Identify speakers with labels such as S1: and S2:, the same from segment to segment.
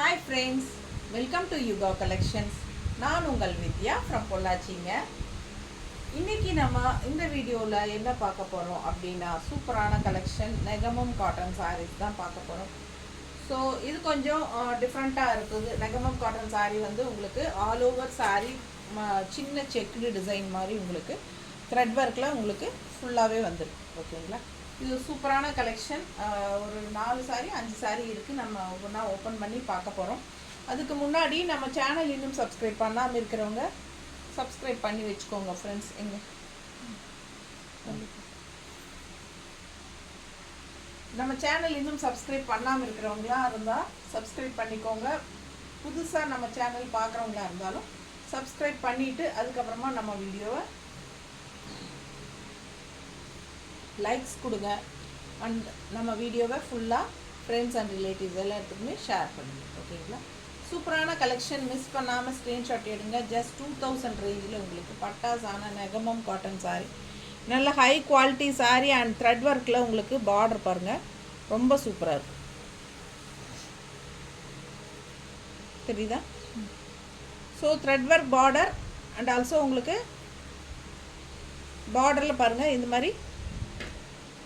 S1: Hi friends, welcome to Yuga Collections. நான் உங்கள் வித்யா from பொள்ளாச்சிங்க. இன்னைக்கு நம்ம இந்த வீடியோவில் என்ன பார்க்க போகிறோம் அப்படின்னா சூப்பரான கலெக்ஷன் நெகமம் காட்டன் சாரீஸ் தான் பார்க்க போகிறோம். ஸோ இது கொஞ்சம் டிஃப்ரெண்ட்டாக இருக்குது. நெகமம் காட்டன் சாரீ வந்து உங்களுக்கு ஆல் ஓவர் சாரீ சின்ன செக்குடு டிசைன் மாதிரி உங்களுக்கு த்ரெட் ஒர்க்கில் உங்களுக்கு ஃபுல்லாகவே வந்துடும். ஓகேங்களா, இது சூப்பரான கலெக்ஷன். ஒரு 4 சாரீ 5 சாரீ இருக்குது. நம்ம ஒவ்வொன்றா ஓப்பன் பண்ணி பார்க்க போகிறோம். அதுக்கு முன்னாடி நம்ம சேனல் இன்னும் சப்ஸ்கிரைப் பண்ணாமல் இருக்கிறவங்க சப்ஸ்கிரைப் பண்ணி வச்சுக்கோங்க ஃப்ரெண்ட்ஸ். நம்ம சேனல் இன்னும் சப்ஸ்கிரைப் பண்ணாமல் இருக்கிறவங்களா இருந்தால் சப்ஸ்கிரைப் பண்ணிக்கோங்க. புதுசாக நம்ம சேனல் பார்க்குறவங்களா இருந்தாலும் சப்ஸ்கிரைப் பண்ணிவிட்டு அதுக்கப்புறமா நம்ம வீடியோவை லைக்ஸ் கொடுங்க. அண்ட் நம்ம வீடியோவை ஃபுல்லாக ஃப்ரெண்ட்ஸ் அண்ட் ரிலேட்டிவ்ஸ் எல்லாத்துக்குமே ஷேர் பண்ணுங்க. ஓகேங்களா, சூப்பரான கலெக்ஷன். மிஸ் பண்ணாமல் ஸ்க்ரீன்ஷாட் எடுங்க. ஜஸ்ட் 2000 ரேஞ்சில் உங்களுக்கு பட்டாசான நெகமம் காட்டன் சாரீ, நல்ல high quality sari and thread ஒர்க்கில் உங்களுக்கு பார்டர் பாருங்கள், ரொம்ப சூப்பராக இருக்கும். தெரியுதா? So thread work border and also உங்களுக்கு பார்டரில் பாருங்கள் இந்த மாதிரி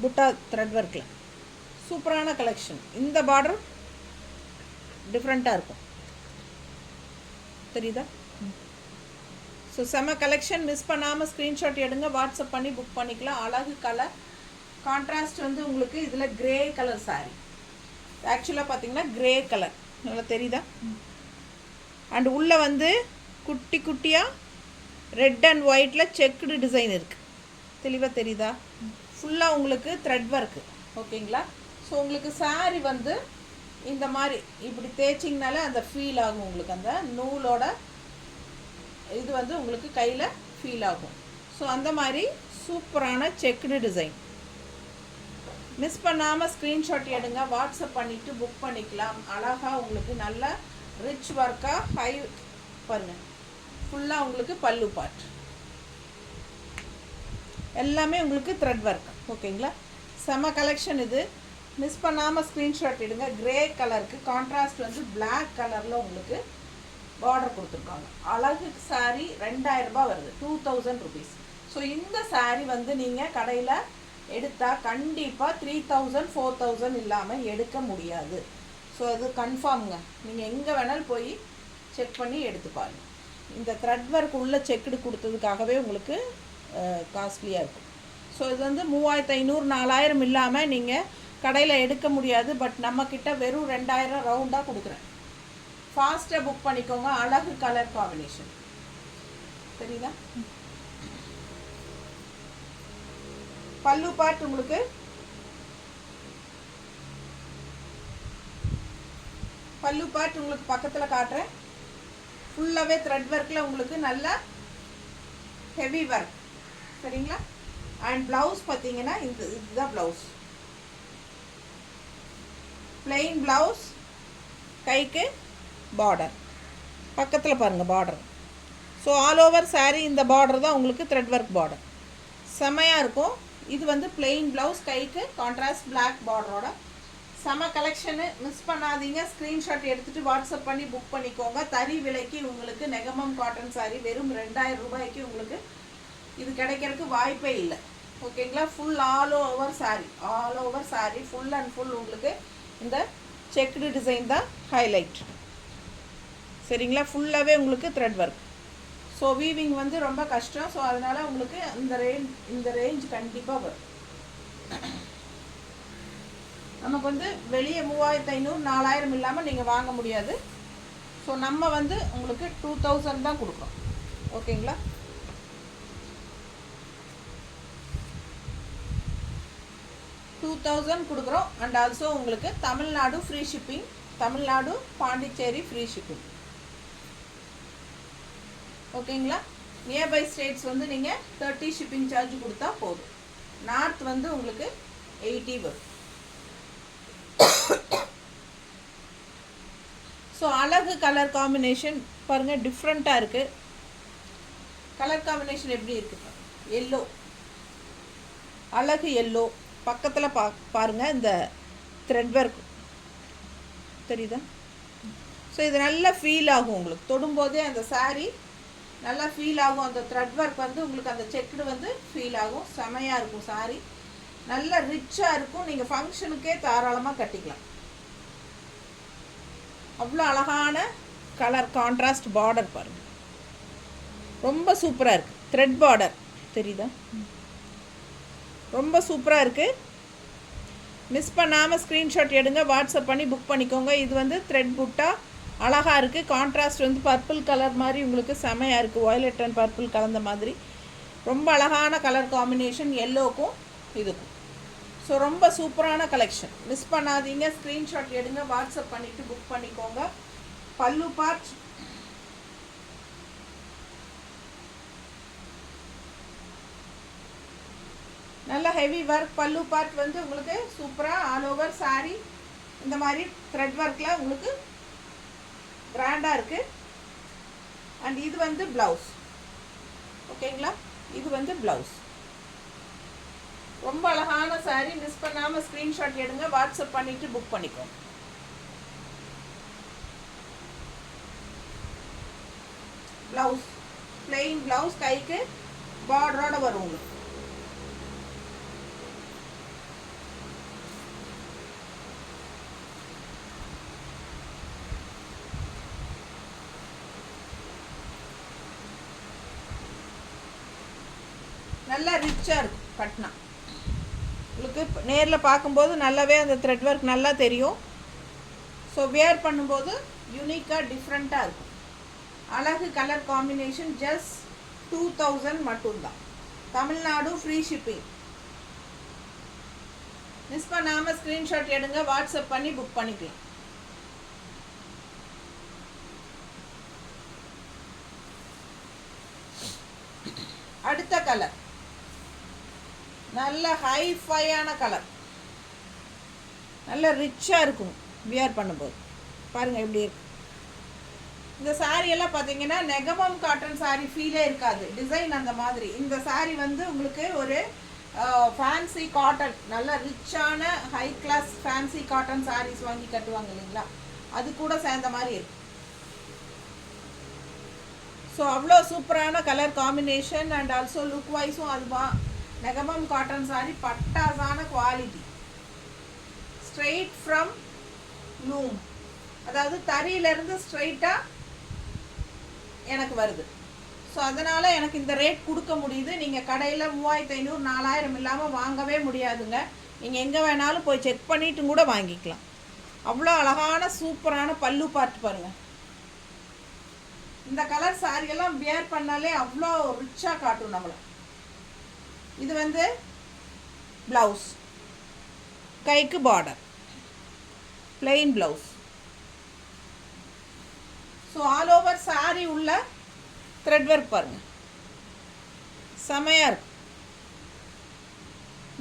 S1: புட்டா த்ரெட் ஒர்க்கில் சூப்பரான கலெக்ஷன். இந்த பார்டர் டிஃப்ரெண்ட்டாக இருக்கும், தெரியுதா? ஸோ செம்ம கலெக்ஷன். மிஸ் பண்ணாமல் ஸ்க்ரீன்ஷாட் எடுங்க, வாட்ஸ்அப் பண்ணி புக் பண்ணிக்கலாம். அழகு கலர் கான்ட்ராஸ்ட் வந்து உங்களுக்கு இதில் க்ரே கலர் சாரீ. ஆக்சுவலாக பார்த்தீங்கன்னா க்ரே கலர் நல்லா தெரியுதா? அண்ட் உள்ளே வந்து குட்டி குட்டியாக ரெட் அண்ட் ஒயிட்டில் செக்குடு டிசைன் இருக்குது. தெளிவாக தெரியுதா? ஃபுல்லாக உங்களுக்கு த்ரெட் ஒர்க்கு. ஓகேங்களா, ஸோ உங்களுக்கு சாரீ வந்து இந்த மாதிரி இப்படி தேய்ச்சிங்கனால அந்த ஃபீல் ஆகும். உங்களுக்கு அந்த நூலோட இது வந்து உங்களுக்கு கையில் ஃபீல் ஆகும். ஸோ அந்த மாதிரி சூப்பரான செக்குடு டிசைன். மிஸ் பண்ணாமல் ஸ்க்ரீன்ஷாட் எடுங்க, வாட்ஸ்அப் பண்ணிவிட்டு புக் பண்ணிக்கலாம். அழகாக உங்களுக்கு நல்ல ரிச் ஒர்க்காக ஹை பாருங்கள். ஃபுல்லாக உங்களுக்கு பல்லு பார்ட் எல்லாமே உங்களுக்கு த்ரெட் ஒர்க். ஓகேங்களா, செம கலெக்ஷன் இது. மிஸ் பண்ணாமல் ஸ்க்ரீன்ஷாட் எடுங்க. க்ரே கலருக்கு கான்ட்ராஸ்ட் வந்து பிளாக் கலரில் உங்களுக்கு பார்டர் கொடுத்துருக்காங்க. அழகு சாரீ 2000 ரூபாய் வருது, 2000 ருபீஸ். ஸோ இந்த சாரீ வந்து நீங்கள் கடையில் எடுத்தால் கண்டிப்பாக 3000 4000 இல்லாமல் எடுக்க முடியாது. ஸோ அது கன்ஃபார்முங்க. நீங்கள் எங்கே வேணாலும் போய் செக் பண்ணி எடுத்து பாருங்கள். இந்த த்ரெட் ஒர்க் உள்ள செக்குடு கொடுத்ததுக்காகவே உங்களுக்கு காஸ்ட்லியாக இருக்கும். ஸோ இது வந்து 3500 4000 இல்லாமல் நீங்கள் கடையில் எடுக்க முடியாது. பட் நம்மக்கிட்ட வெறும் 2000 ரவுண்டாக கொடுக்குறேன். ஃபாஸ்ட்டாக புக் பண்ணிக்கோங்க. அழகு கலர் காம்பினேஷன், தெரியுதா? பல்லு பார்ட் உங்களுக்கு பக்கத்தில் காட்டுறேன். ஃபுல்லாகவே த்ரெட் ஒர்க்கில் உங்களுக்கு நல்ல ஹெவி ஒர்க், சரிங்களா? அண்ட் ப்ளவுஸ் பார்த்தீங்கன்னா இதுதான் ப்ளவுஸ், பிளெயின் ப்ளவுஸ், கைக்கு பார்டர், பக்கத்தில் பாருங்கள் border. So all over sari இந்த பார்டர் தான் உங்களுக்கு த்ரெட் ஒர்க் பார்டர், செமையாக இருக்கும். இது வந்து பிளெயின் ப்ளவுஸ், கைக்கு கான்ட்ராஸ்ட் பிளாக் பார்டரோட செம கலெக்ஷனு. மிஸ் பண்ணாதீங்க. ஸ்க்ரீன்ஷாட் எடுத்துகிட்டு வாட்ஸ்அப் பண்ணி புக் பண்ணிக்கோங்க. தறி விலைக்கு உங்களுக்கு நெகமம் காட்டன் சாரீ வெறும் 2000 ரூபாய்க்கு உங்களுக்கு இது கிடைக்கிறதுக்கு வாய்ப்பே இல்லை. ஓகேங்களா, full all over sari full and full உங்களுக்கு இந்த செக்குடு டிசைன் தான் ஹைலைட், சரிங்களா? ஃபுல்லாகவே உங்களுக்கு த்ரெட் ஒர்க். ஸோ வீவிங் வந்து ரொம்ப கஷ்டம். ஸோ அதனால் உங்களுக்கு இந்த ரேஞ்ச் கண்டிப்பாக வரும். நமக்கு வந்து வெளியே 3500 4000 இல்லாமல் நீங்கள் வாங்க முடியாது. ஸோ நம்ம வந்து உங்களுக்கு 2000 தான் கொடுக்குறோம். ஓகேங்களா, கொடுக்குறோம். அண்ட் ஆல்சோ உங்களுக்கு Tamil Nadu free shipping, Tamil Nadu Pondicherry free shipping. ஓகேங்களா, நியர்பை ஸ்டேட்ஸ் வந்து நீங்கள் 30 ஷிப்பிங் சார்ஜ் கொடுத்தா போதும். நார்த் வந்து உங்களுக்கு 80 வரும். ஸோ அழகு கலர் காம்பினேஷன் பாருங்கள், டிஃப்ரெண்ட்டாக இருக்குது. கலர் காம்பினேஷன் எப்படி இருக்குது? எல்லோ, அழகு எல்லோ, பக்கத்தில் பாருங்கள் இந்த த்ரெட் ஒர்க் தெரியுதா? ஸோ இது நல்லா ஃபீல் ஆகும் உங்களுக்கு தொடும்போதே அந்த saree நல்லா ஃபீல் ஆகும். அந்த த்ரெட் ஒர்க் வந்து உங்களுக்கு அந்த செக்குடு வந்து ஃபீல் ஆகும். செமையாக இருக்கும் saree, நல்ல ரிச்சாக இருக்கும். நீங்கள் ஃபங்க்ஷனுக்கே தாராளமாக கட்டிக்கலாம். அவ்வளோ அழகான கலர் கான்ட்ராஸ்ட் பார்டர் பாருங்கள், ரொம்ப சூப்பராக இருக்குது. த்ரெட் பார்டர் தெரியுதா, ரொம்ப சூப்பராக இருக்குது. மிஸ் பண்ணாமல் ஸ்க்ரீன்ஷாட் எடுங்க, வாட்ஸ்அப் பண்ணி புக் பண்ணிக்கோங்க. இது வந்து த்ரெட் புட்டா அழகாக இருக்குது. கான்ட்ராஸ்ட் வந்து பர்பிள் கலர் மாதிரி உங்களுக்கு செமையாக இருக்குது. வயலட் அண்ட் பர்பிள் கலந்த மாதிரி ரொம்ப அழகான கலர் காம்பினேஷன் எல்லோக்கும் இதுக்கும். ஸோ ரொம்ப சூப்பரான கலெக்ஷன், மிஸ் பண்ணாதீங்க. ஸ்க்ரீன்ஷாட் எடுங்க, வாட்ஸ்அப் பண்ணிவிட்டு புக் பண்ணிக்கோங்க. பல்லு பார்ட் நல்ல ஹெவி ஒர்க். பல்லு பார்ட் வந்து உங்களுக்கு சூப்பராக ஆல் ஓவர் saree இந்த மாதிரி த்ரெட் ஒர்க்கில் உங்களுக்கு கிராண்டாக இருக்குது. அண்ட் இது வந்து ப்ளவுஸ், ஓகேங்களா, இது வந்து ப்ளவுஸ். ரொம்ப அழகான saree, மிஸ் பண்ணாமல் ஸ்க்ரீன்ஷாட் எடுங்க, வாட்ஸ்அப் பண்ணிவிட்டு புக் பண்ணிக்கோங்க. ப்ளவுஸ் பிளெயின் ப்ளவுஸ், கைக்கு பார்டரோட வரும் உங்களுக்கு. நல்லா ரிச்சாக இருக்கும் கட்டினா. உங்களுக்கு நேரில் பார்க்கும்போது நல்லாவே அந்த த்ரெட் ஒர்க் நல்லா தெரியும். ஸோ வேர் பண்ணும்போது யூனிக்காக டிஃப்ரெண்ட்டாக இருக்கும். அழகு கலர் காம்பினேஷன். ஜஸ்ட் 2000 மட்டும்தான். Tamil Nadu free shipping. மிஸ் பண்ணாமல் ஸ்க்ரீன்ஷாட் எடுங்க, வாட்ஸ்அப் பண்ணி புக் பண்ணிக்கலாம். அடுத்த கலர் நல்ல ஹைஃபையான கலர், நல்ல ரிச்சாக இருக்கும் வியர் பண்ணும்போது. பாருங்கள் எப்படி இருக்கு. இந்த saree எல்லாம் பார்த்தீங்கன்னா நெகமம் காட்டன் saree ஃபீலே இருக்காது, டிசைன் அந்த மாதிரி. இந்த saree வந்து உங்களுக்கு ஒரு ஃபேன்சி காட்டன், நல்ல ரிச்சான high class fancy cotton sarees வாங்கி கட்டுவாங்க இல்லைங்களா, அது கூட சேர்ந்த மாதிரி இருக்கு. ஸோ அவ்வளோ சூப்பரான colour combination. And also look வைஸும் அதுதான். நெகமம் காட்டன் saree பட்டாசான குவாலிட்டி, ஸ்ட்ரெயிட் ஃப்ரம் லூம், அதாவது தறியிலேருந்து ஸ்ட்ரெயிட்டாக எனக்கு வருது. ஸோ அதனால் எனக்கு இந்த ரேட் கொடுக்க முடியுது. நீங்கள் கடையில் 3500 4000 இல்லாமல் வாங்கவே முடியாதுங்க. நீங்கள் எங்கே வேணாலும் போய் செக் பண்ணிவிட்டு கூட வாங்கிக்கலாம். அவ்வளோ அழகான சூப்பரான பல்லு பார்ட் பாருங்கள். இந்த கலர் சாரியெல்லாம் வியர் பண்ணாலே அவ்வளோ ரிச்சாக காட்டும் நம்மளை. இது வந்து ப்ளவுஸ், கைக்கு border, plain blouse. So all over saree உள்ள த்ரெட் ஒர்க் பாருங்கள், செமையாக இருக்கும்.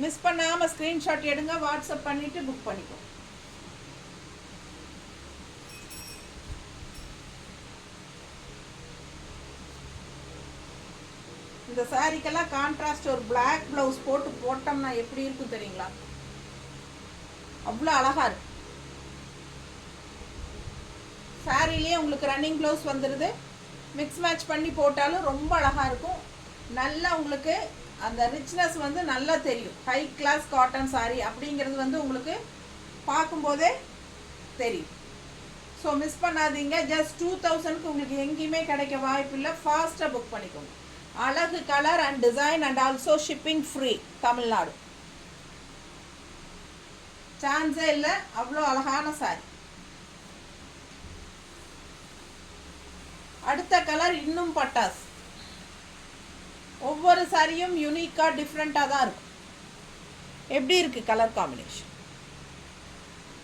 S1: மிஸ் பண்ணாமல் ஸ்க்ரீன்ஷாட் எடுங்க, வாட்ஸ்அப் பண்ணிவிட்டு புக் பண்ணிக்கோ. இந்த சாரிக்கெல்லாம் கான்ட்ராஸ்ட் ஒரு பிளாக் ப்ளவுஸ் போட்டோம்னா எப்படி இருக்கும் தெரியுங்களா, அவ்வளோ அழகாக இருக்கு. சாரிலேயே உங்களுக்கு ரன்னிங் ப்ளவுஸ் வந்துடுது. மிக்ஸ் மேட்ச் பண்ணி போட்டாலும் ரொம்ப அழகாக இருக்கும். நல்லா உங்களுக்கு அந்த ரிச்னஸ் வந்து நல்லா தெரியும். ஹை கிளாஸ் காட்டன் சாரி அப்படிங்கிறது வந்து உங்களுக்கு பார்க்கும்போதே தெரியும். ஸோ மிஸ் பண்ணாதீங்க. ஜஸ்ட் 2000க்கு உங்களுக்கு எங்கேயுமே கிடைக்க வாய்ப்பு இல்லை. ஃபாஸ்ட்டாக புக் பண்ணிக்கோங்க. அழகு colour and design and also shipping free Tamil Nadu. சான்ஸே இல்லை, அவ்வளோ அழகான சாரி. அடுத்த கலர் இன்னும் பட்டாஸ். ஒவ்வொரு சாரியும் யூனிக்காக டிஃப்ரெண்ட்டாக தான் இருக்கும். எப்படி இருக்குது கலர் காம்பினேஷன்,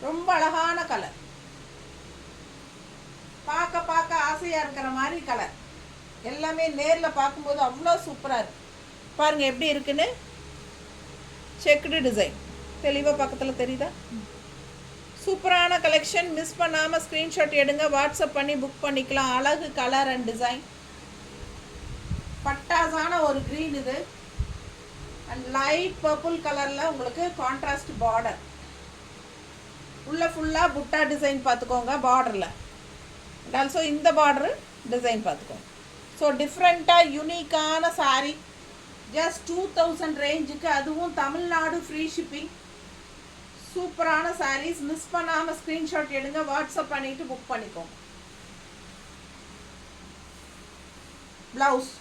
S1: ரொம்ப அழகான கலர். பார்க்க பார்க்க ஆசையாக இருக்கிற மாதிரி கலர். எல்லாமே நேரில் பார்க்கும்போது அவ்வளோ சூப்பராக இருக்குது. பாருங்கள் எப்படி இருக்குன்னு. செக்குடு டிசைன் தெளிவாக பக்கத்தில் தெரியுதா. சூப்பரான கலெக்ஷன். மிஸ் பண்ணாமல் ஸ்க்ரீன்ஷாட் எடுங்க, வாட்ஸ்அப் பண்ணி புக் பண்ணிக்கலாம். அழகு கலர் அண்ட் டிசைன். பட்டாசான ஒரு க்ரீன் இது அண்ட் லைட் பர்பிள் கலரில் உங்களுக்கு கான்ட்ராஸ்ட் பார்டர். உள்ள ஃபுல்லாக புட்டா டிசைன் பார்த்துக்கோங்க பார்டரில். ஆல்சோ இந்த பார்டரு டிசைன் பார்த்துக்கோங்க. ஸோ டிஃப்ரெண்ட்டாக யூனிக்கான சாரீ, ஜஸ்ட் 2000 ரேஞ்சுக்கு, அதுவும் தமிழ்நாடு ஃப்ரீ ஷிப்பிங். சூப்பரான சாரீஸ். மிஸ் பண்ணாமல் ஸ்க்ரீன்ஷாட் எடுங்க, வாட்ஸ்அப் பண்ணிவிட்டு புக் பண்ணிக்கோங்க. ப்ளவுஸ்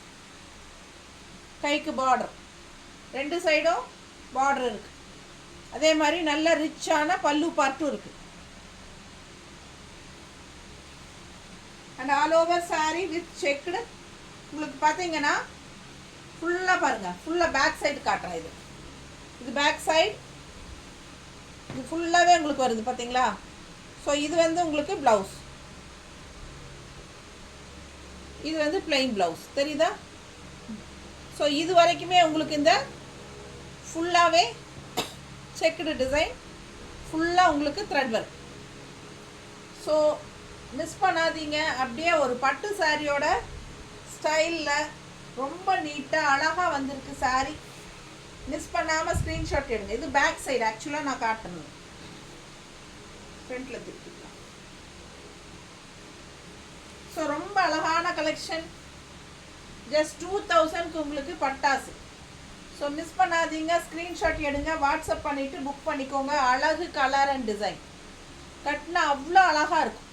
S1: கைக்கு பார்டர், 2 சைடும் பார்டர் இருக்குது. அதே மாதிரி நல்ல ரிச்சான பல்லு பார்ட்டும் இருக்குது. And all over sari with checked. உங்களுக்கு பார்த்தீங்கன்னா ஃபுல்லாக பாருங்கள், ஃபுல்லாக பேக் சைடு காட்டுறேன். இது பேக் சைடு, இது ஃபுல்லாகவே உங்களுக்கு வருது பார்த்தீங்களா. ஸோ இது வந்து உங்களுக்கு ப்ளவுஸ், இது வந்து பிளெயின் ப்ளவுஸ், தெரியுதா. ஸோ இது வரைக்குமே உங்களுக்கு இந்த ஃபுல்லாகவே செக்குடு டிசைன், ஃபுல்லாக உங்களுக்கு த்ரெட் ஒர்க். ஸோ மிஸ் பண்ணாதீங்க. அப்படியே ஒரு பட்டு சாரியோட ஸ்டைலில் ரொம்ப நீட்டாக அழகாக வந்திருக்கு சாரீ. மிஸ் பண்ணாமல் ஸ்க்ரீன்ஷாட் எடுங்க. இது பேக் சைடு ஆக்சுவலாக நான் காட்டணும், ஃப்ரண்ட்டில் திருப்பிக்கலாம். ஸோ ரொம்ப அழகான கலெக்ஷன். ஜஸ்ட் 2000க்கு உங்களுக்கு பட்டாசு. ஸோ மிஸ் பண்ணாதீங்க, ஸ்க்ரீன்ஷாட் எடுங்க, வாட்ஸ்அப் பண்ணிவிட்டு புக் பண்ணிக்கோங்க. அழகு கலர் அண்ட் டிசைன் கட்டினா அவ்வளோ அழகாக இருக்கும்.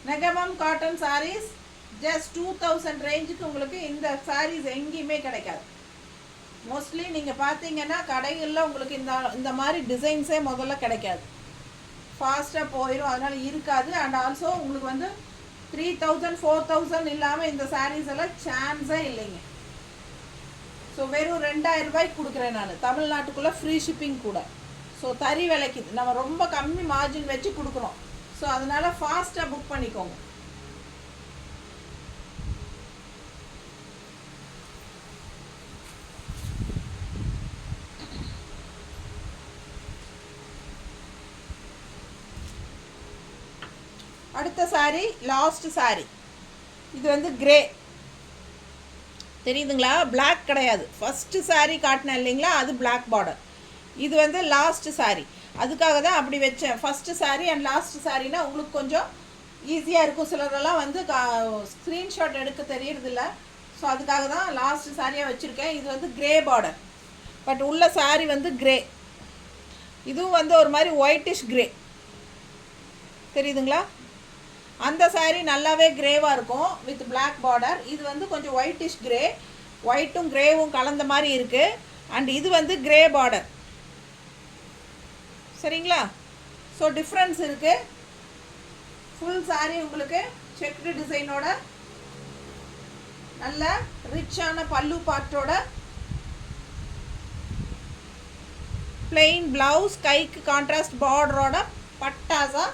S1: நெகமம் காட்டன் சாரீஸ் ஜஸ்ட் 2000 ரேஞ்சுக்கு உங்களுக்கு இந்த சாரீஸ் எங்கேயுமே கிடைக்காது. மோஸ்ட்லி நீங்கள் பார்த்தீங்கன்னா கடைகளில் உங்களுக்கு இந்த மாதிரி டிசைன்ஸே முதல்ல கிடைக்காது, ஃபாஸ்ட்டாக போயிடும், அதனால் இருக்காது. அண்ட் ஆல்சோ உங்களுக்கு வந்து 3000 4000 இல்லாமல் இந்த சாரீஸ் எல்லாம் சான்ஸே இல்லைங்க. ஸோ வெறும் 2000 ரூபாய்க்கு கொடுக்குறேன் நான், தமிழ்நாட்டுக்குள்ளே ஃப்ரீ ஷிப்பிங் கூட. ஸோ தறி விலைக்கு நம்ம ரொம்ப கம்மி மார்ஜின் வச்சு கொடுக்குறோம். ஸோ அதனால் ஃபாஸ்ட்டாக புக் பண்ணிக்கோங்க. அடுத்த சாரீ, லாஸ்ட் சாரீ. இது வந்து கிரே, தெரியுதுங்களா. பிளாக் கிடையாது. ஃபஸ்ட்டு சாரீ காட்டினேன் இல்லைங்களா, அது பிளாக் பார்டர். இது வந்து லாஸ்ட் சாரீ, அதுக்காக தான் அப்படி வச்சேன். ஃபஸ்ட்டு சாரீ அண்ட் லாஸ்ட் சாரீனா உங்களுக்கு கொஞ்சம் ஈஸியாக இருக்கும். சிலரெல்லாம் வந்து ஸ்க்ரீன்ஷாட் எடுக்க தெரியறதில்ல. ஸோ அதுக்காக தான் லாஸ்ட் சாரியாக வச்சுருக்கேன். இது வந்து கிரே பார்டர், பட் உள்ள சாரீ வந்து கிரே. இதுவும் வந்து ஒரு மாதிரி ஒயிட்டிஷ் கிரே, தெரியுதுங்களா. அந்த சாரீ நல்லாவே கிரேவாக இருக்கும் வித் பிளாக் பார்டர். இது வந்து கொஞ்சம் ஒயிட்டிஷ் கிரே, ஒயிட்டும் கிரேவும் கலந்த மாதிரி இருக்குது. அண்ட் இது வந்து கிரே பார்டர், சரிங்களா. ஸோ டிஃப்ரென்ஸ் இருக்குது. ஃபுல் சாரீ உங்களுக்கு செக்டு டிசைனோட நல்ல ரிச்சான பல்லு பார்ட்டோட, பிளெயின் ப்ளவுஸ், கைக்கு கான்ட்ராஸ்ட் பார்டரோட பட்டாசா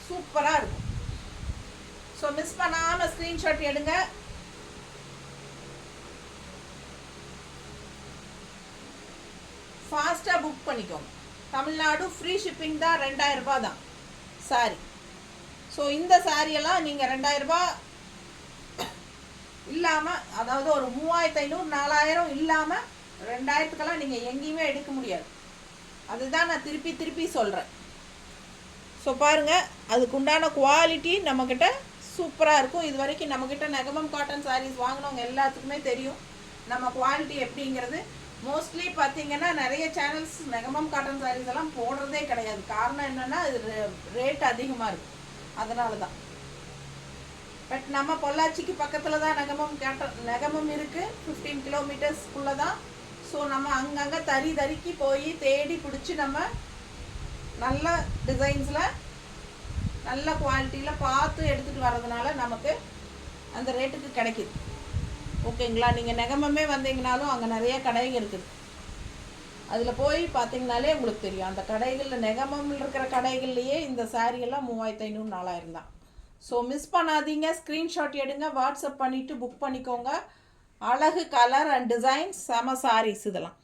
S1: சூப்பராக இருக்கும். ஸோ மிஸ் பண்ணாமல் ஸ்க்ரீன்ஷாட் எடுங்க. ஃபாஸ்ட்டாக புக் பண்ணிக்கோங்க. தமிழ்நாடு ஃப்ரீ ஷிப்பிங் தான், 2000 ரூபாய் தான் சாரி. ஸோ இந்த சாரியெல்லாம் நீங்கள் 2000 ரூபாய் இல்லாமல், அதாவது ஒரு 3500 4000 இல்லாமல் 2000த்துக்கெல்லாம் நீங்கள் எங்கேயுமே எடுக்க முடியாது. அதுதான் நான் திருப்பி திருப்பி சொல்கிறேன். ஸோ பாருங்கள், அதுக்கு உண்டான குவாலிட்டி நம்மக்கிட்ட சூப்பராக இருக்கும். இது வரைக்கும் நம்மக்கிட்ட நெகமம் காட்டன் சாரீஸ் வாங்கினவங்க எல்லாத்துக்குமே தெரியும் நம்ம குவாலிட்டி எப்படிங்கிறது. மோஸ்ட்லி பார்த்தீங்கன்னா நிறைய சேனல்ஸ் நெகமம் காட்டன் சாரீஸ் எல்லாம் போடுறதே கிடையாது. காரணம் என்னென்னா இது ரேட் அதிகமாக இருக்கும், அதனால தான். பட் நம்ம பொள்ளாச்சிக்கு பக்கத்தில் தான் நெகமம் இருக்குது, 15 கிலோமீட்டர்ஸ்க்குள்ளே தான். ஸோ நம்ம அங்கங்கே தறிக்கு போய் தேடி பிடிச்சி நம்ம நல்ல டிசைன்ஸில் நல்ல குவாலிட்டியில் பார்த்து எடுத்துகிட்டு வர்றதுனால நமக்கு அந்த ரேட்டுக்கு கிடைக்கிது. ஓகேங்களா. நீங்கள் நெகமமே வந்தீங்கனாலும் அங்கே நிறைய கடைகள் இருக்குது, அதில் போய் பார்த்தீங்கனாலே உங்களுக்கு தெரியும். அந்த கடைகளில் நெகமம் இருக்கிற கடைகள்லையே இந்த சாரியெல்லாம் 3500 4000 தான். ஸோ மிஸ் பண்ணாதீங்க, ஸ்க்ரீன்ஷாட் எடுங்க, வாட்ஸ்அப் பண்ணிவிட்டு புக் பண்ணிக்கோங்க. அழகு கலர் அண்ட் டிசைன்ஸ், செம சாரீஸ். இதெல்லாம்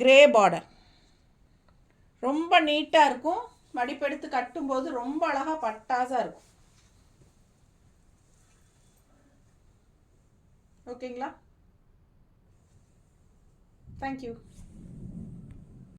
S1: கிரே பார்டர் ரொம்ப நீட்டாக இருக்கும். மடிப்பெடுத்து கட்டும்போது ரொம்ப அழகாக பட்டாசாக இருக்கும். ஓகேங்களா. தேங்க்யூ.